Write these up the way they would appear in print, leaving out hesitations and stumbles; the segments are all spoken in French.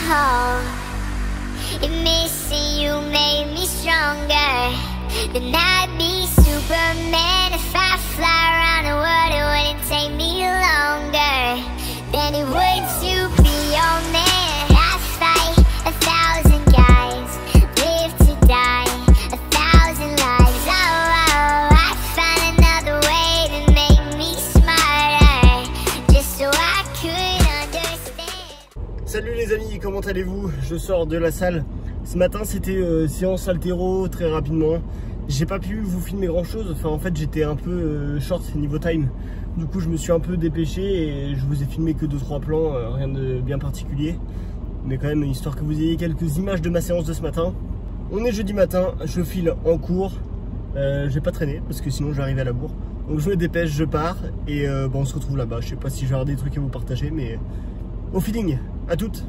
home. And missing you made me stronger. Then I'd be Superman. If I fly around the world, it wouldn't take me longer than it would to be your man. I fight 1,000 guys, live to die 1,000 lives. Oh, I find another way to make me smarter, just so I could understand. Salut les amis, comment allez-vous? Je sors de la salle. Ce matin c'était séance haltéro très rapidement. J'ai pas pu vous filmer grand chose, enfin en fait j'étais un peu short niveau time. Du coup je me suis un peu dépêché et je vous ai filmé que 2-3 plans, rien de bien particulier. Mais quand même histoire que vous ayez quelques images de ma séance de ce matin. On est jeudi matin, je file en cours. Je vais pas traîner parce que sinon je vais arriver à la bourre. Donc je me dépêche, je pars et bon, on se retrouve là-bas. Je sais pas si je vais avoir des trucs à vous partager mais au feeling, à toutes.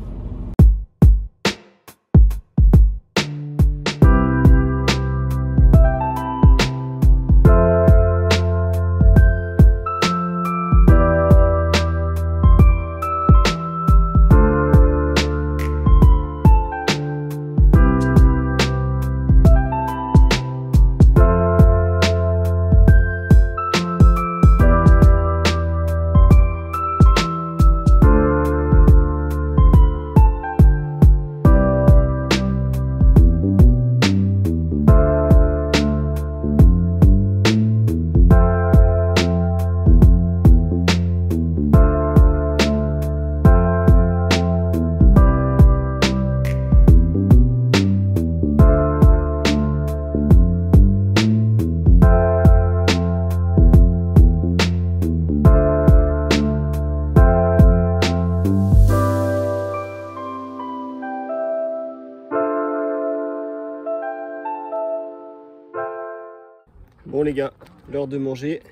Bon les gars, l'heure de manger,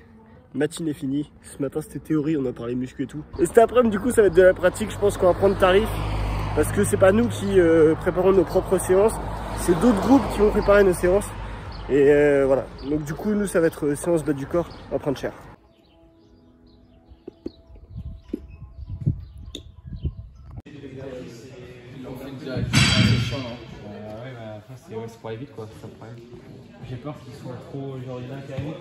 matinée finie. Ce matin c'était théorie, on a parlé muscu et tout. Et cet après-midi du coup ça va être de la pratique, je pense qu'on va prendre tarif. Parce que c'est pas nous qui préparons nos propres séances, c'est d'autres groupes qui vont préparer nos séances. Et voilà, donc du coup nous ça va être séance bas du corps, on va prendre cher. Ouais, c'est pour aller vite quoi, c'est ça le problème. J'ai peur qu'ils soient trop genre il y en a qui arrivent.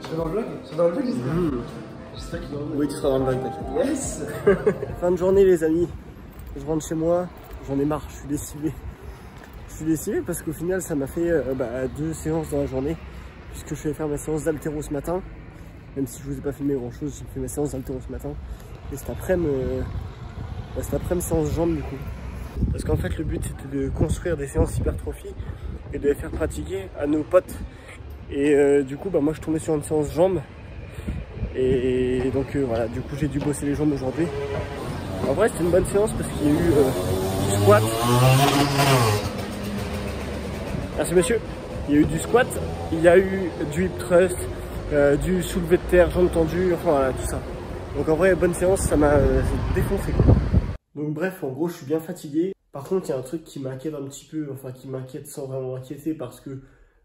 C'est dans le vlog? C'est dans le vlog? J'espère qu'il est dans le vlog. Oui, tu seras dans le vlog, t'inquiète. Yes. Fin de journée les amis, je rentre chez moi, j'en ai marre, je suis lessivé. Je suis lessivé parce qu'au final ça m'a fait 2 séances dans la journée. Puisque je suis allé faire ma séance d'haltéro ce matin. Même si je vous ai pas filmé grand chose, j'ai fait ma séance d'haltéro ce matin. Et cet après-midi, séance jambes du coup. Parce qu'en fait le but c'était de construire des séances hypertrophie et de les faire pratiquer à nos potes. Et du coup moi je tombais sur une séance jambes. Et donc voilà, du coup j'ai dû bosser les jambes aujourd'hui. En vrai c'était une bonne séance parce qu'il y a eu du squat. Merci monsieur. Il y a eu du squat, il y a eu du hip thrust, du soulevé de terre, jambes tendues, enfin voilà tout ça. Donc en vrai bonne séance, ça m'a défoncé quoi. Donc bref, en gros je suis bien fatigué. Par contre il y a un truc qui m'inquiète un petit peu, enfin qui m'inquiète sans vraiment inquiéter parce que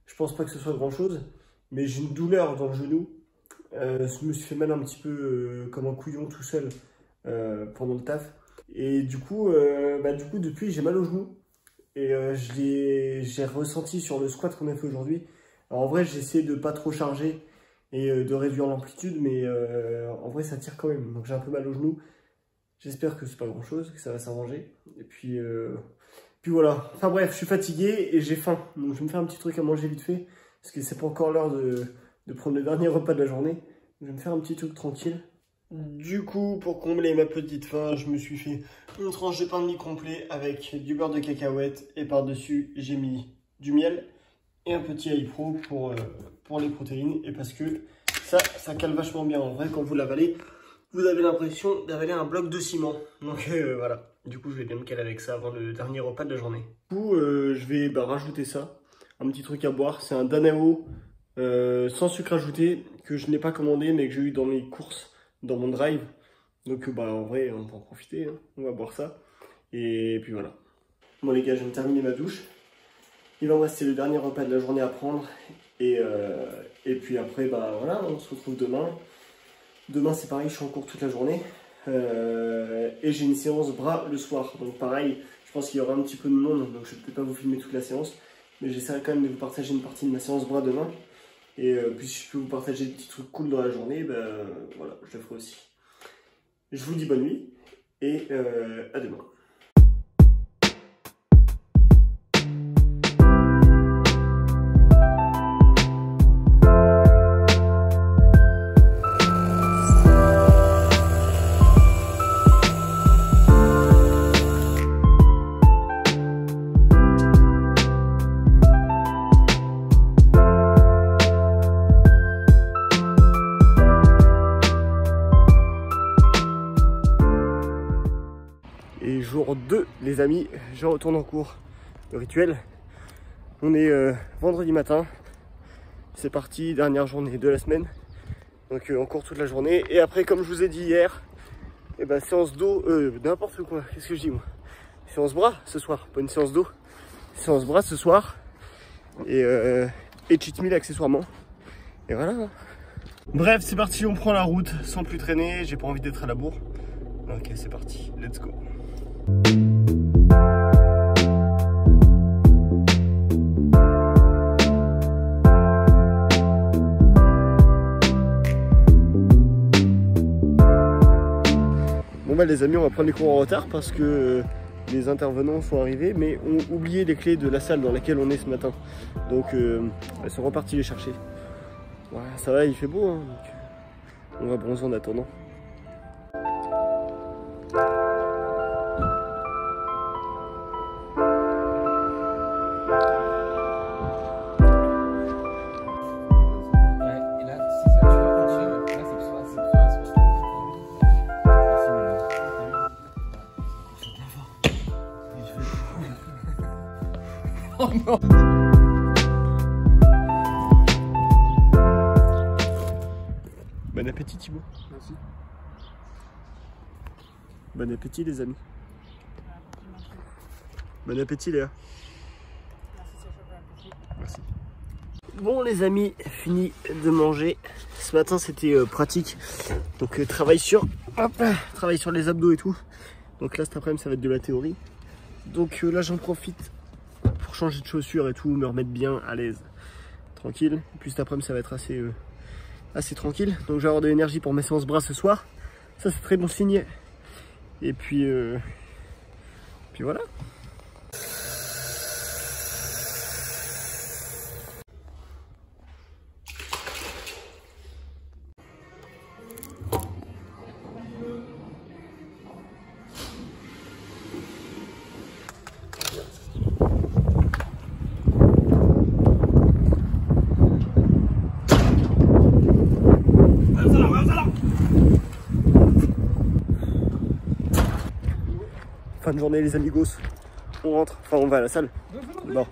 je pense pas que ce soit grand chose. Mais j'ai une douleur dans le genou. Je me suis fait mal un petit peu comme un couillon tout seul pendant le taf. Et du coup depuis j'ai mal au genou. Et j'ai ressenti sur le squat qu'on a fait aujourd'hui. En vrai j'ai essayé de pas trop charger et de réduire l'amplitude. Mais en vrai ça tire quand même. Donc j'ai un peu mal au genou. J'espère que c'est pas grand chose, que ça va s'arranger. Et puis voilà. Enfin bref, je suis fatigué et j'ai faim. Donc je vais me faire un petit truc à manger vite fait. Parce que c'est pas encore l'heure de prendre le dernier repas de la journée. Je vais me faire un petit truc tranquille. Du coup, pour combler ma petite faim, je me suis fait une tranche de pain de mie complet avec du beurre de cacahuète. Et par-dessus, j'ai mis du miel et un petit iPro pour les protéines. Et parce que ça cale vachement bien. En vrai, quand vous l'avalez, vous avez l'impression d'avaler un bloc de ciment. Donc voilà. Du coup, je vais bien me caler avec ça avant le dernier repas de la journée. Du coup, je vais rajouter ça. Un petit truc à boire. C'est un Danao sans sucre ajouté que je n'ai pas commandé mais que j'ai eu dans mes courses, dans mon drive. Donc bah en vrai on peut en profiter, hein. On va boire ça. Et puis voilà. Bon les gars, je viens de terminer ma douche. Il va me rester le dernier repas de la journée à prendre. Et puis après bah voilà, on se retrouve demain. Demain c'est pareil, je suis en cours toute la journée. Et j'ai une séance bras le soir. Donc pareil, je pense qu'il y aura un petit peu de monde. Donc je ne peux pas vous filmer toute la séance. Mais j'essaierai quand même de vous partager une partie de ma séance bras demain. Et puis si je peux vous partager des petits trucs cool dans la journée, ben voilà, je le ferai aussi. Je vous dis bonne nuit et à demain. Et jour 2 les amis, je retourne en cours. Le rituel, on est vendredi matin, c'est parti, dernière journée de la semaine. Donc en cours toute la journée. Et après comme je vous ai dit hier, et ben, séance d'eau, n'importe quoi, qu'est-ce que je dis moi? Séance bras ce soir, pas une séance d'eau. Séance bras ce soir. Et cheat meal accessoirement. Et voilà. Bref, c'est parti, on prend la route sans plus traîner, j'ai pas envie d'être à la bourre. Ok, c'est parti, let's go. Bon bah les amis, on va prendre les cours en retard parce que les intervenants sont arrivés mais ont oublié les clés de la salle dans laquelle on est ce matin. Donc ils sont repartis les chercher. Voilà, ça va, il fait beau hein, donc on va bronzer en attendant. Oh non. Bon appétit Thibaut. Merci. Bon appétit les amis. Bon appétit Léa. Merci. Bon les amis, fini de manger. Ce matin c'était pratique. Donc travail sur les abdos et tout. Donc là cet après-midi ça va être de la théorie. Donc là j'en profite pour changer de chaussures et tout, me remettre bien à l'aise, tranquille. Et puis cet après-midi ça va être assez tranquille. Donc je vais avoir de l'énergie pour mes séances bras ce soir. Ça c'est très bon signe. Et puis voilà. Fin de journée les amigos, on rentre, enfin on va à la salle. Bon.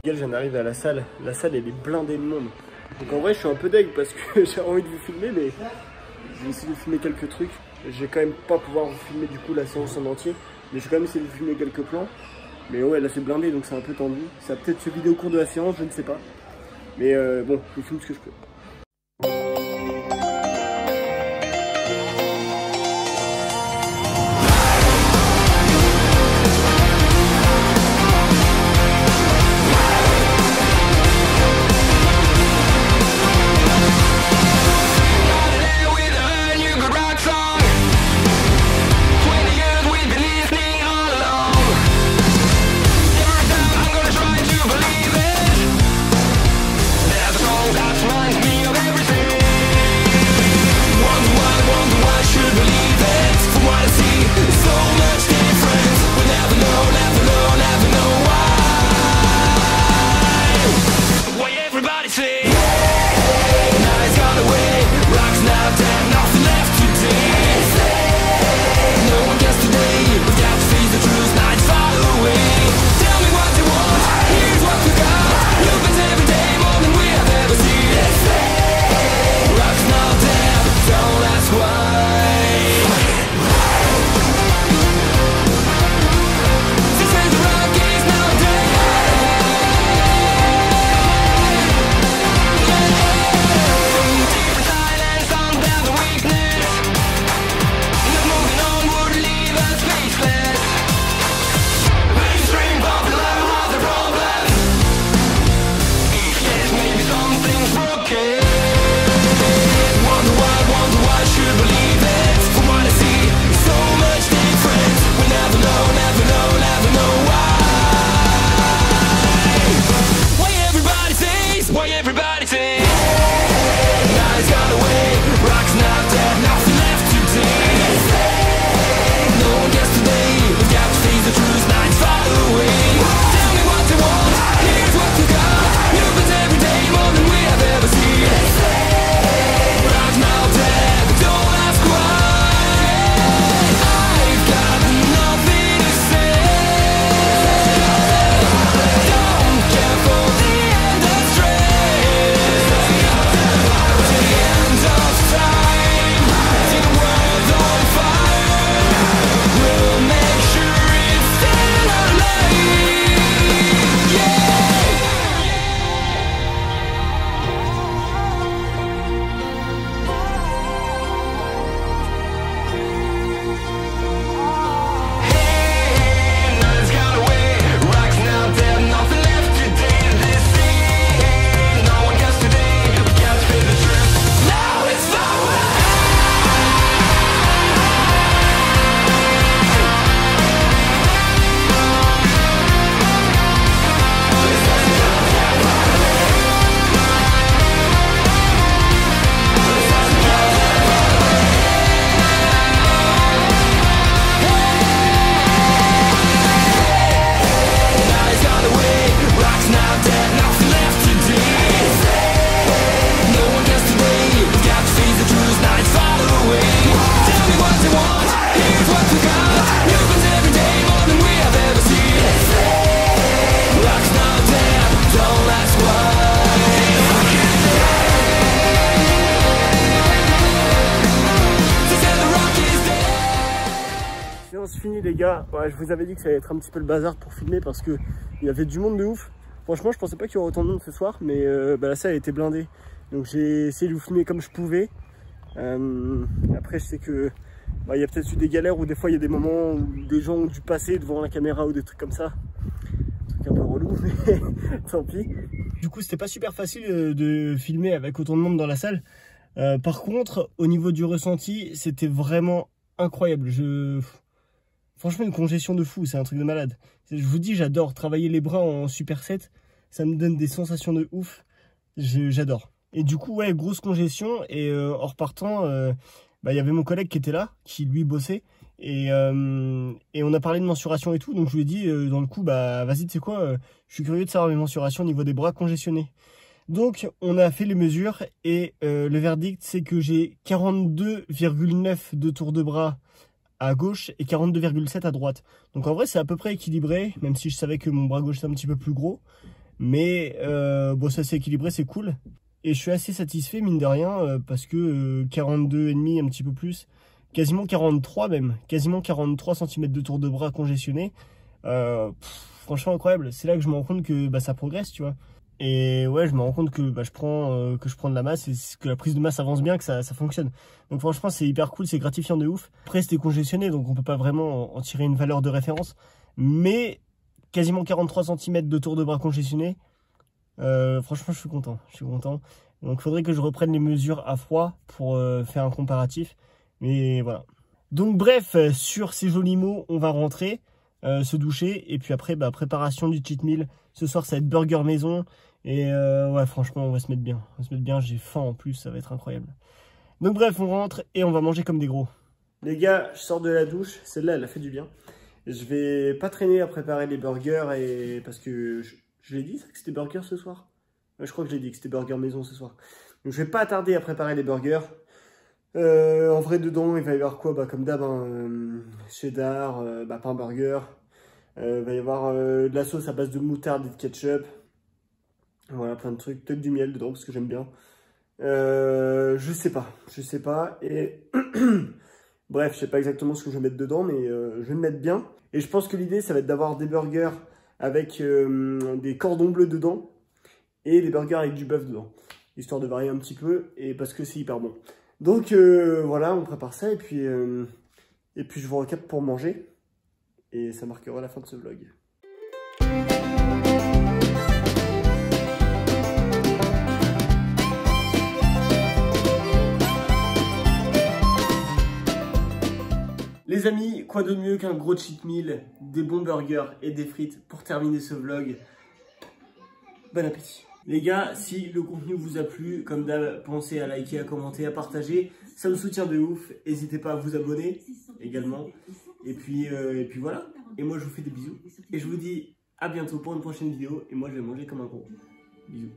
Je viens d'arriver à la salle elle est blindée de monde. Donc en vrai je suis un peu deg parce que j'ai envie de vous filmer mais je vais essayer de filmer quelques trucs. Je vais quand même pas pouvoir vous filmer du coup la séance en entier, mais je vais quand même essayer de vous filmer quelques plans. Mais ouais là c'est blindé donc c'est un peu tendu. Ça va peut-être se vider au cours de la séance, je ne sais pas. Mais bon, je filme ce que je peux. That's séance finie les gars. Ouais, je vous avais dit que ça allait être un petit peu le bazar pour filmer parce que il y avait du monde de ouf. Franchement, je pensais pas qu'il y aurait autant de monde ce soir, mais la salle était blindée. Donc j'ai essayé de vous filmer comme je pouvais. Après, je sais que il y a peut-être eu des galères où des fois il y a des moments où des gens ont dû passer devant la caméra ou des trucs comme ça. Un truc un peu relou, mais tant pis. Du coup, c'était pas super facile de filmer avec autant de monde dans la salle. Par contre, au niveau du ressenti, c'était vraiment incroyable. Franchement, une congestion de fou, c'est un truc de malade. Je vous dis, j'adore travailler les bras en superset. Ça me donne des sensations de ouf. J'adore. Et du coup, ouais, grosse congestion. Et en repartant, il y avait mon collègue qui était là, qui lui bossait. Et on a parlé de mensuration et tout. Donc je lui ai dit, dans le coup, vas-y, tu sais quoi, je suis curieux de savoir mes mensurations au niveau des bras congestionnés. Donc on a fait les mesures et le verdict, c'est que j'ai 42,9 de tour de bras à gauche et 42,7 à droite. Donc en vrai, c'est à peu près équilibré, même si je savais que mon bras gauche est un petit peu plus gros. Mais bon, ça c'est équilibré, c'est cool. Et je suis assez satisfait, mine de rien, parce que 42,5, un petit peu plus, quasiment 43 même, quasiment 43 cm de tour de bras congestionnés. Franchement incroyable. C'est là que je me rends compte que ça progresse, tu vois. Et ouais, je me rends compte que je prends de la masse et que la prise de masse avance bien, que ça fonctionne. Donc franchement, c'est hyper cool, c'est gratifiant de ouf. Après, c'était congestionné, donc on peut pas vraiment en tirer une valeur de référence. Mais quasiment 43 cm de tour de bras congestionnés. Franchement, je suis content. Donc, il faudrait que je reprenne les mesures à froid pour faire un comparatif. Mais voilà. Donc, bref, sur ces jolis mots, on va rentrer, se doucher. Et puis après, préparation du cheat meal. Ce soir, ça va être burger maison. Et ouais, franchement, on va se mettre bien. J'ai faim en plus, ça va être incroyable. Donc, bref, on rentre et on va manger comme des gros. Les gars, je sors de la douche. Celle-là, elle a fait du bien. Je vais pas traîner à préparer les burgers parce que... Je l'ai dit, que c'était burger ce soir? Je crois que je l'ai dit, que c'était burger maison ce soir. Donc je vais pas tarder à préparer les burgers. En vrai, dedans, il va y avoir quoi? Comme d'hab, cheddar, pain burger. Il va y avoir de la sauce à base de moutarde et de ketchup. Voilà, plein de trucs. Peut-être du miel dedans, parce que j'aime bien. Je sais pas. Et bref, je sais pas exactement ce que je vais mettre dedans, mais je vais me mettre bien. Et je pense que l'idée, ça va être d'avoir des burgers avec des cordons bleus dedans et des burgers avec du bœuf dedans, histoire de varier un petit peu et parce que c'est hyper bon. Donc voilà, on prépare ça et puis je vous recapte pour manger et ça marquera la fin de ce vlog. Les amis, quoi de mieux qu'un gros cheat meal, des bons burgers et des frites pour terminer ce vlog. Bon appétit. Les gars, si le contenu vous a plu, comme d'hab, pensez à liker, à commenter, à partager. Ça me soutient de ouf. N'hésitez pas à vous abonner également. Et puis voilà. Et moi, je vous fais des bisous. Et je vous dis à bientôt pour une prochaine vidéo. Et moi, je vais manger comme un gros. Bisous.